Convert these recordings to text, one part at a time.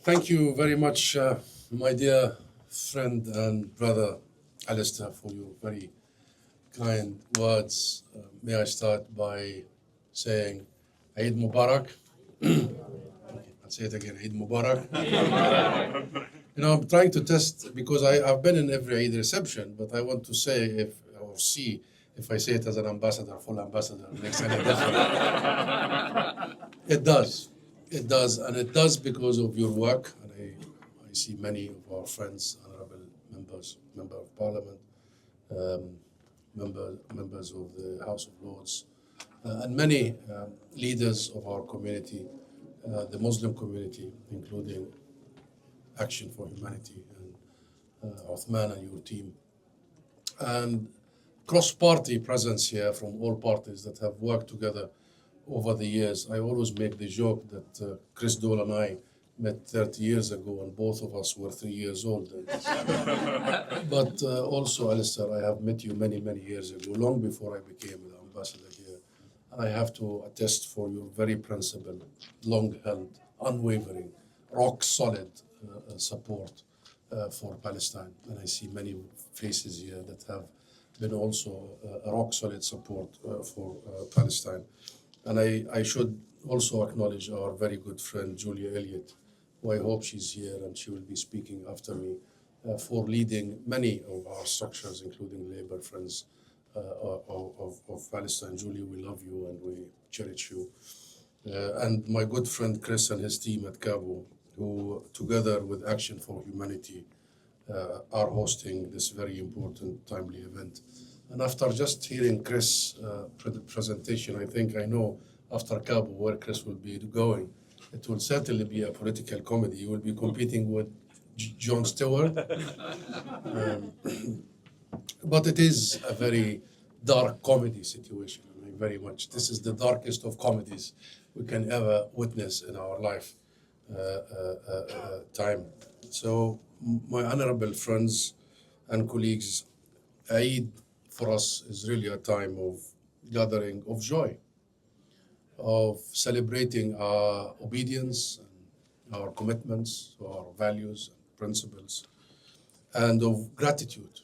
Thank you very much, my dear friend and brother Alistair, for your very kind words. May I start by saying Eid Mubarak? Okay, I'll say it again, Eid Mubarak. I'm trying to test because I've been in every Eid reception, but I want to say if I say it as an ambassador, full ambassador, makes any difference. It does. It does, and it does because of your work. And I see many of our friends, honorable member of parliament, members of the House of Lords, and many leaders of our community, the Muslim community, including Action for Humanity and Uthman and your team, and cross-party presence here from all parties that have worked together over the years. I always make the joke that Chris Dole and I met 30 years ago, and both of us were 3 years old. But also, Alistair, I have met you many, many years ago, long before I became the ambassador here. And I have to attest for your very principled, long-held, unwavering, rock-solid support for Palestine. And I see many faces here that have been also a rock-solid support for Palestine. And I should also acknowledge our very good friend, Julia Elliott, who I hope she's here and she will be speaking after me, for leading many of our structures, including labor friends of Palestine. Julia, we love you and we cherish you. And my good friend Chris and his team at Caabu, who together with Action for Humanity are hosting this very important, timely event. And after just hearing Chris' presentation, I think I know after Caabu where Chris will be going. It will certainly be a political comedy. You will be competing with Jon Stewart. But it is a very dark comedy situation. I mean, very much. This is the darkest of comedies we can ever witness in our life time. So, my honorable friends and colleagues, Eid for us is really a time of gathering, of joy, of celebrating our obedience and our commitments to our values and principles, and of gratitude,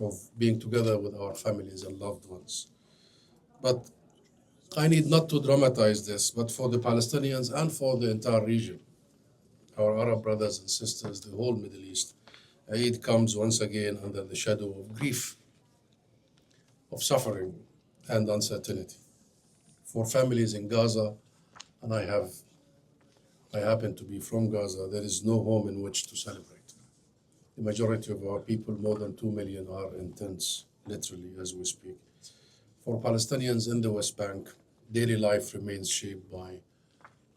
of being together with our families and loved ones. But I need not to dramatize this, but for the Palestinians and for the entire region, our Arab brothers and sisters, the whole Middle East, Eid comes once again under the shadow of grief, of suffering and uncertainty. For families in Gaza, and I happen to be from Gaza, there is no home in which to celebrate. The majority of our people, more than 2 million, are in tents, literally, as we speak. For Palestinians in the West Bank, daily life remains shaped by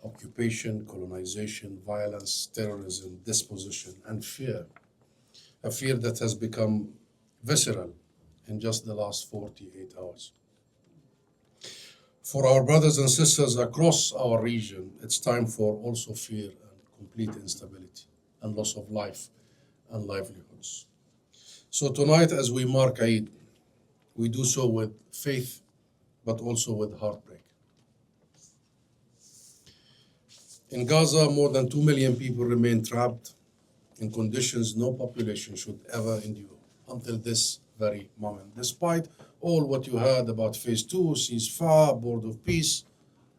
occupation, colonization, violence, terrorism, dispossession, and fear. A fear that has become visceral in just the last 48 hours. For our brothers and sisters across our region, it's time for also fear and complete instability and loss of life and livelihoods. So tonight, as we mark Eid, we do so with faith, but also with heartbreak. In Gaza, more than 2 million people remain trapped in conditions no population should ever endure until this very moment. Despite all what you heard about phase 2, ceasefire, board of peace,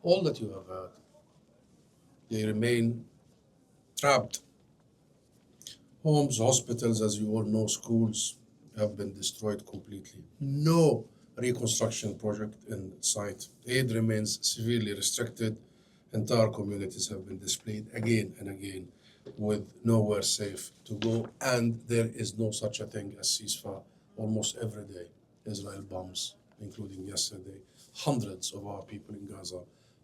all that you have heard, they remain trapped. Homes, hospitals, as you all know, schools have been destroyed completely. No reconstruction project in sight. Aid remains severely restricted. Entire communities have been displaced again and again with nowhere safe to go. And there is no such a thing as ceasefire. Almost every day, Israel bombs, including yesterday. Hundreds of our people in Gaza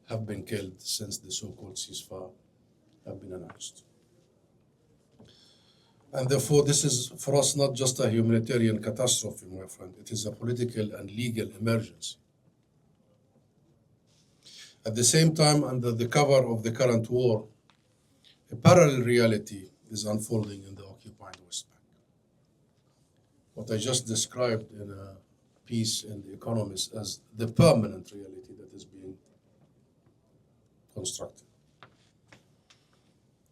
have been killed since the so-called ceasefire have been announced. And therefore, this is for us not just a humanitarian catastrophe, my friend. It is a political and legal emergency. At the same time, under the cover of the current war, a parallel reality is unfolding in the occupied West Bank. What I just described in a piece in The Economist as the permanent reality that is being constructed.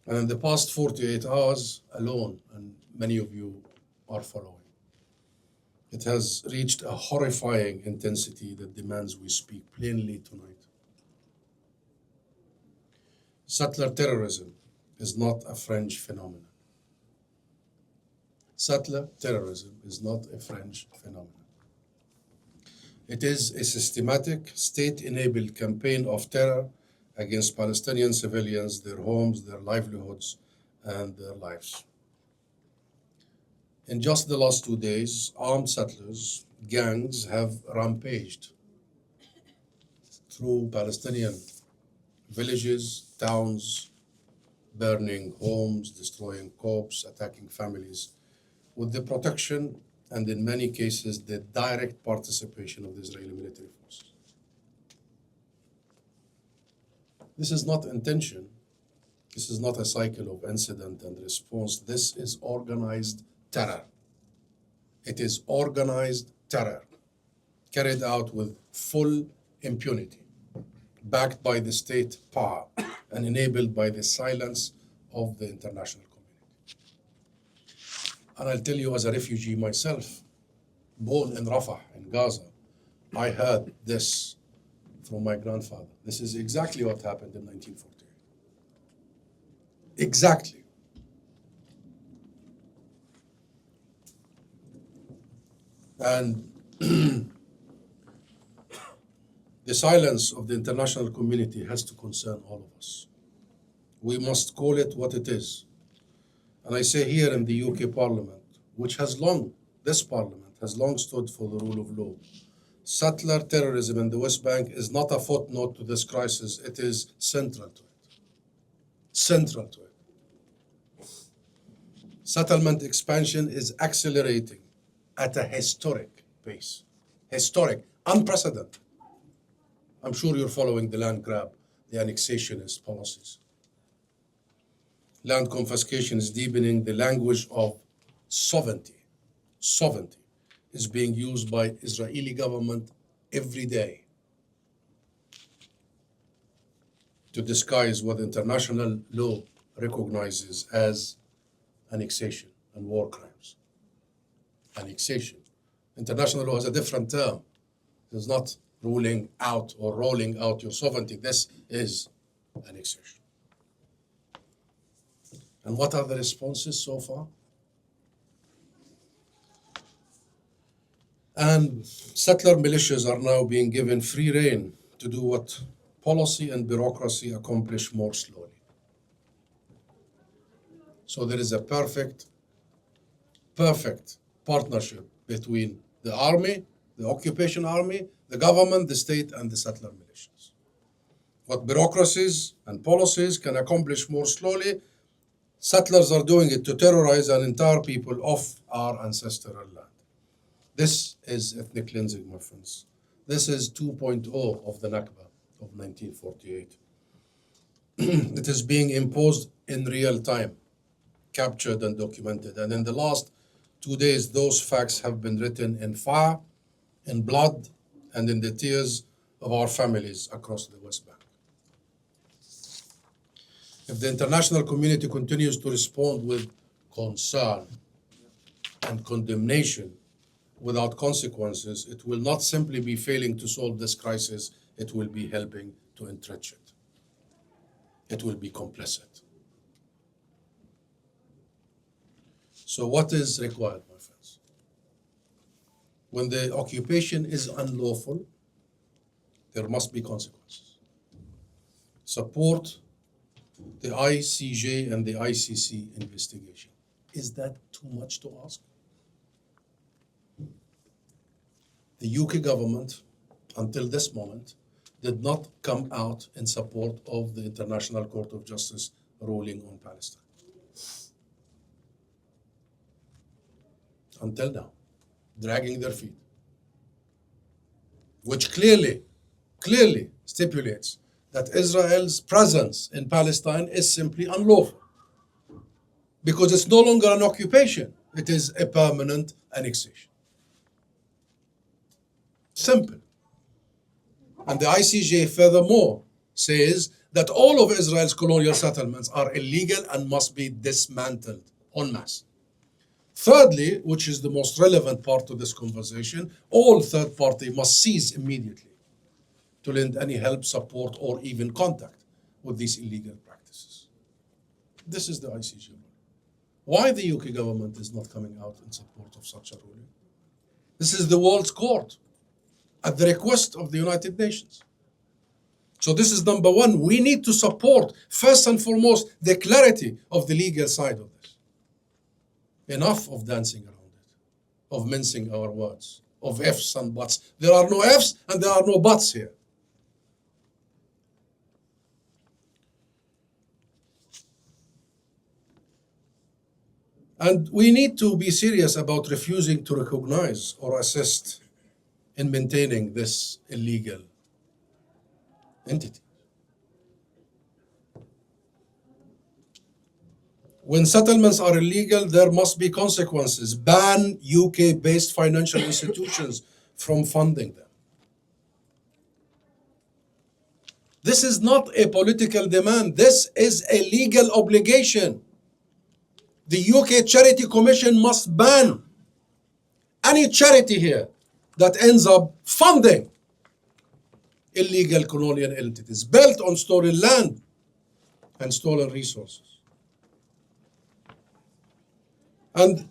And in the past 48 hours alone, and many of you are following, it has reached a horrifying intensity that demands we speak plainly tonight. Settler terrorism is not a French phenomenon. Settler terrorism is not a French phenomenon. It is a systematic, state-enabled campaign of terror against Palestinian civilians, their homes, their livelihoods, and their lives. In just the last 2 days, armed settlers, gangs have rampaged through Palestinian villages, towns, burning homes, destroying crops, attacking families, with the protection and in many cases the direct participation of the Israeli military forces. This is not intention. This is not a cycle of incident and response. This is organized terror. It is organized terror, carried out with full impunity, backed by the state power and enabled by the silence of the international community. And I'll tell you, as a refugee myself, born in Rafah, in Gaza, I heard this from my grandfather. This is exactly what happened in 1948. Exactly. And the silence of the international community has to concern all of us. We must call it what it is. And I say here in the UK Parliament, which has long, this Parliament has long stood for the rule of law. Settler terrorism in the West Bank is not a footnote to this crisis, it is central to it. Central to it. Settlement expansion is accelerating at a historic pace. Historic, unprecedented. I'm sure you're following the land grab, the annexationist policies. Land confiscation is deepening. The language of sovereignty. Sovereignty is being used by Israeli government every day to disguise what international law recognizes as annexation and war crimes. Annexation. International law has a different term. It's not ruling out or rolling out your sovereignty. This is annexation. And what are the responses so far? And settler militias are now being given free rein to do what policy and bureaucracy accomplish more slowly. So there is a perfect partnership between the army, the occupation army, the government, the state, and the settler militias. What bureaucracies and policies can accomplish more slowly, settlers are doing it to terrorize an entire people off our ancestral land. This is ethnic cleansing, my friends. This is 2.0 of the Nakba of 1948. It is being imposed in real time, captured and documented. And in the last 2 days, those facts have been written in fire, in blood, and in the tears of our families across the West Bank. If the international community continues to respond with concern and condemnation without consequences, it will not simply be failing to solve this crisis, it will be helping to entrench it. It will be complicit. So what is required, my friends? When the occupation is unlawful, there must be consequences. Support the ICJ and the ICC investigation. Is that too much to ask? The UK government, until this moment, did not come out in support of the International Court of Justice ruling on Palestine. Until now, dragging their feet, which clearly stipulates that Israel's presence in Palestine is simply unlawful because it's no longer an occupation, it is a permanent annexation. Simple. And the ICJ furthermore says that all of Israel's colonial settlements are illegal and must be dismantled en masse. Thirdly, which is the most relevant part of this conversation, all third party must cease immediately to lend any help, support, or even contact with these illegal practices. This is the ICJ ruling. Why the UK government is not coming out in support of such a ruling? This is the world's court at the request of the United Nations. So this is number one. We need to support, first and foremost, the clarity of the legal side of this. Enough of dancing around it, of mincing our words, of ifs and buts. There are no ifs and there are no buts here. And we need to be serious about refusing to recognize or assist in maintaining this illegal entity. When settlements are illegal, there must be consequences. Ban UK-based financial institutions from funding them. This is not a political demand. This is a legal obligation. The UK Charity Commission must ban any charity here that ends up funding illegal colonial entities built on stolen land and stolen resources. And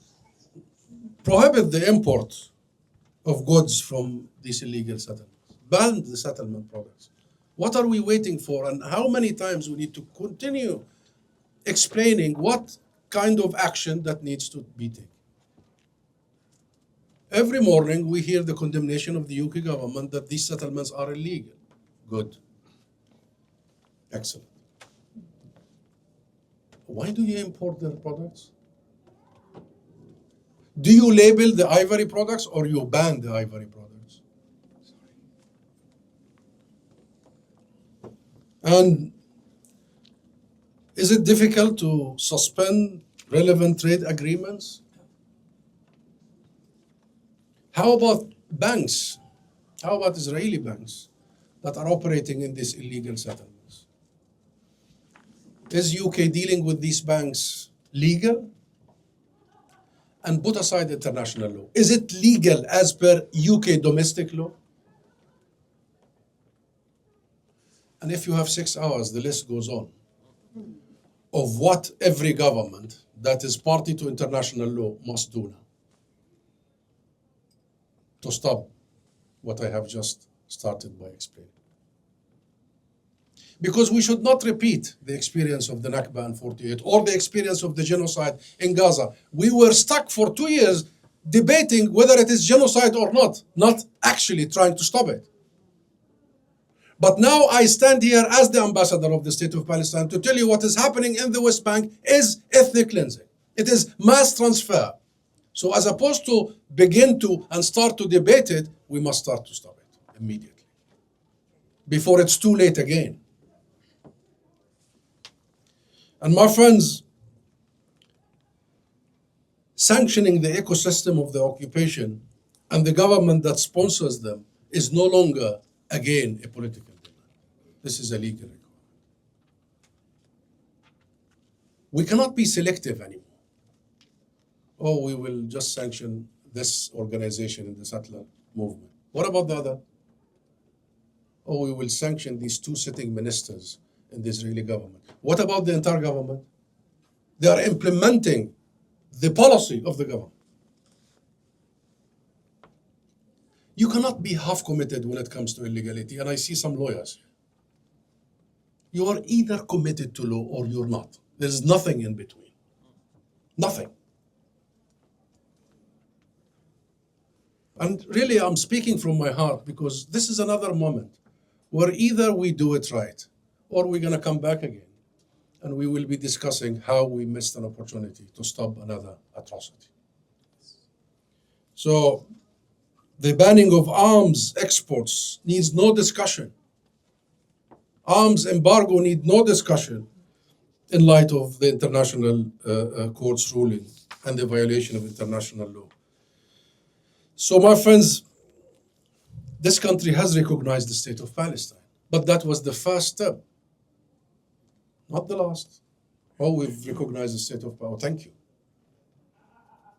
prohibit the import of goods from these illegal settlements. Ban the settlement products. What are we waiting for, and how many times we need to continue explaining what kind of action that needs to be taken? Every morning we hear the condemnation of the UK government that these settlements are illegal. Good. Excellent. Why do you import their products? Do you label the ivory products or you ban the ivory products? And is it difficult to suspend relevant trade agreements? How about banks? How about Israeli banks that are operating in these illegal settlements? Is UK dealing with these banks legal? And put aside international law. Is it legal as per UK domestic law? And if you have 6 hours, the list goes on of what every government that is party to international law must do now to stop what I have just started by explaining. Because we should not repeat the experience of the Nakba in 48 or the experience of the genocide in Gaza. We were stuck for 2 years debating whether it is genocide or not actually trying to stop it. But now I stand here as the ambassador of the State of Palestine to tell you what is happening in the West Bank is ethnic cleansing. It is mass transfer. So as opposed to begin to and start to debate it, we must start to stop it immediately before it's too late again. And my friends, sanctioning the ecosystem of the occupation and the government that sponsors them is no longer, again, a political demand. This is a legal requirement. We cannot be selective anymore. Oh, we will just sanction this organization in the settler movement. What about the other? Oh, we will sanction these 2 sitting ministers in the Israeli government. What about the entire government? They are implementing the policy of the government. You cannot be half committed when it comes to illegality, and I see some lawyers here. You are either committed to law or you're not. There's nothing in between. Nothing. And really, I'm speaking from my heart because this is another moment where either we do it right or we're going to come back again and we will be discussing how we missed an opportunity to stop another atrocity. So the banning of arms exports needs no discussion. Arms embargo need no discussion in light of the international court's ruling and the violation of international law. So my friends, this country has recognized the state of Palestine, but that was the first step. not the last. Oh, we've recognized the state of power. Thank you.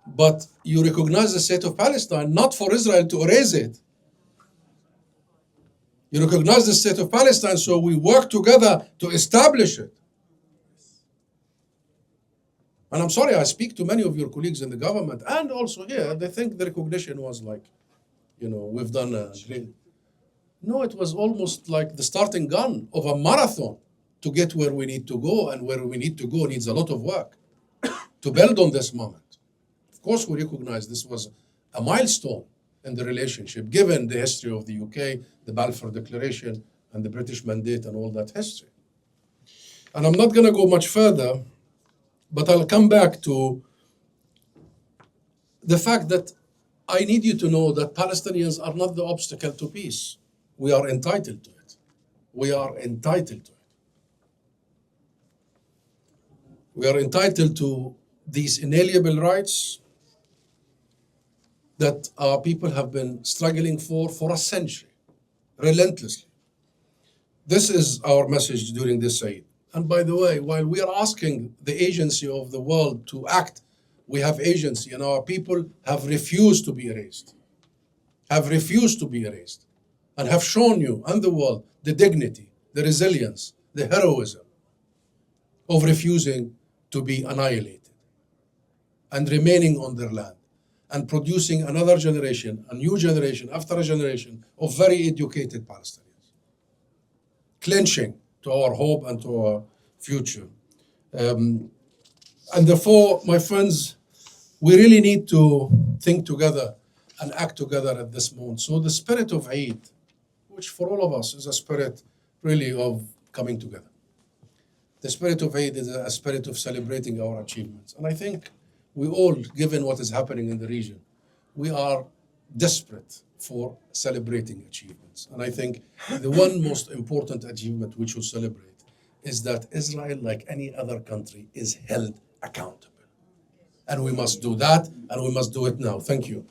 But you recognize the state of Palestine not for Israel to erase it. You recognize the state of Palestine so we work together to establish it. And I'm sorry, I speak to many of your colleagues in the government and also here, they think the recognition was like, we've done a great. No, it was almost like the starting gun of a marathon to get where we need to go, and where we need to go needs a lot of work to build on this moment. Of course, we recognize this was a milestone in the relationship, given the history of the UK, the Balfour Declaration, and the British Mandate and all that history. And I'm not going to go much further, but I'll come back to the fact that I need you to know that Palestinians are not the obstacle to peace. We are entitled to it. We are entitled to it. We are entitled to these inalienable rights that our people have been struggling for a century, relentlessly. This is our message during this Eid. And by the way, while we are asking the agency of the world to act, we have agency, and our people have refused to be erased, and have shown you and the world the dignity, the resilience, the heroism of refusing to be annihilated and remaining on their land and producing another generation, a new generation after a generation of very educated Palestinians, clinching to our hope and to our future. And therefore, my friends, we really need to think together and act together at this moment. So the spirit of Eid, which for all of us is a spirit really of coming together. The spirit of Eid is a spirit of celebrating our achievements. And I think we all, given what is happening in the region, we are desperate for celebrating achievements. And I think the one most important achievement we should celebrate is that Israel, like any other country, is held accountable. And we must do that, and we must do it now. Thank you.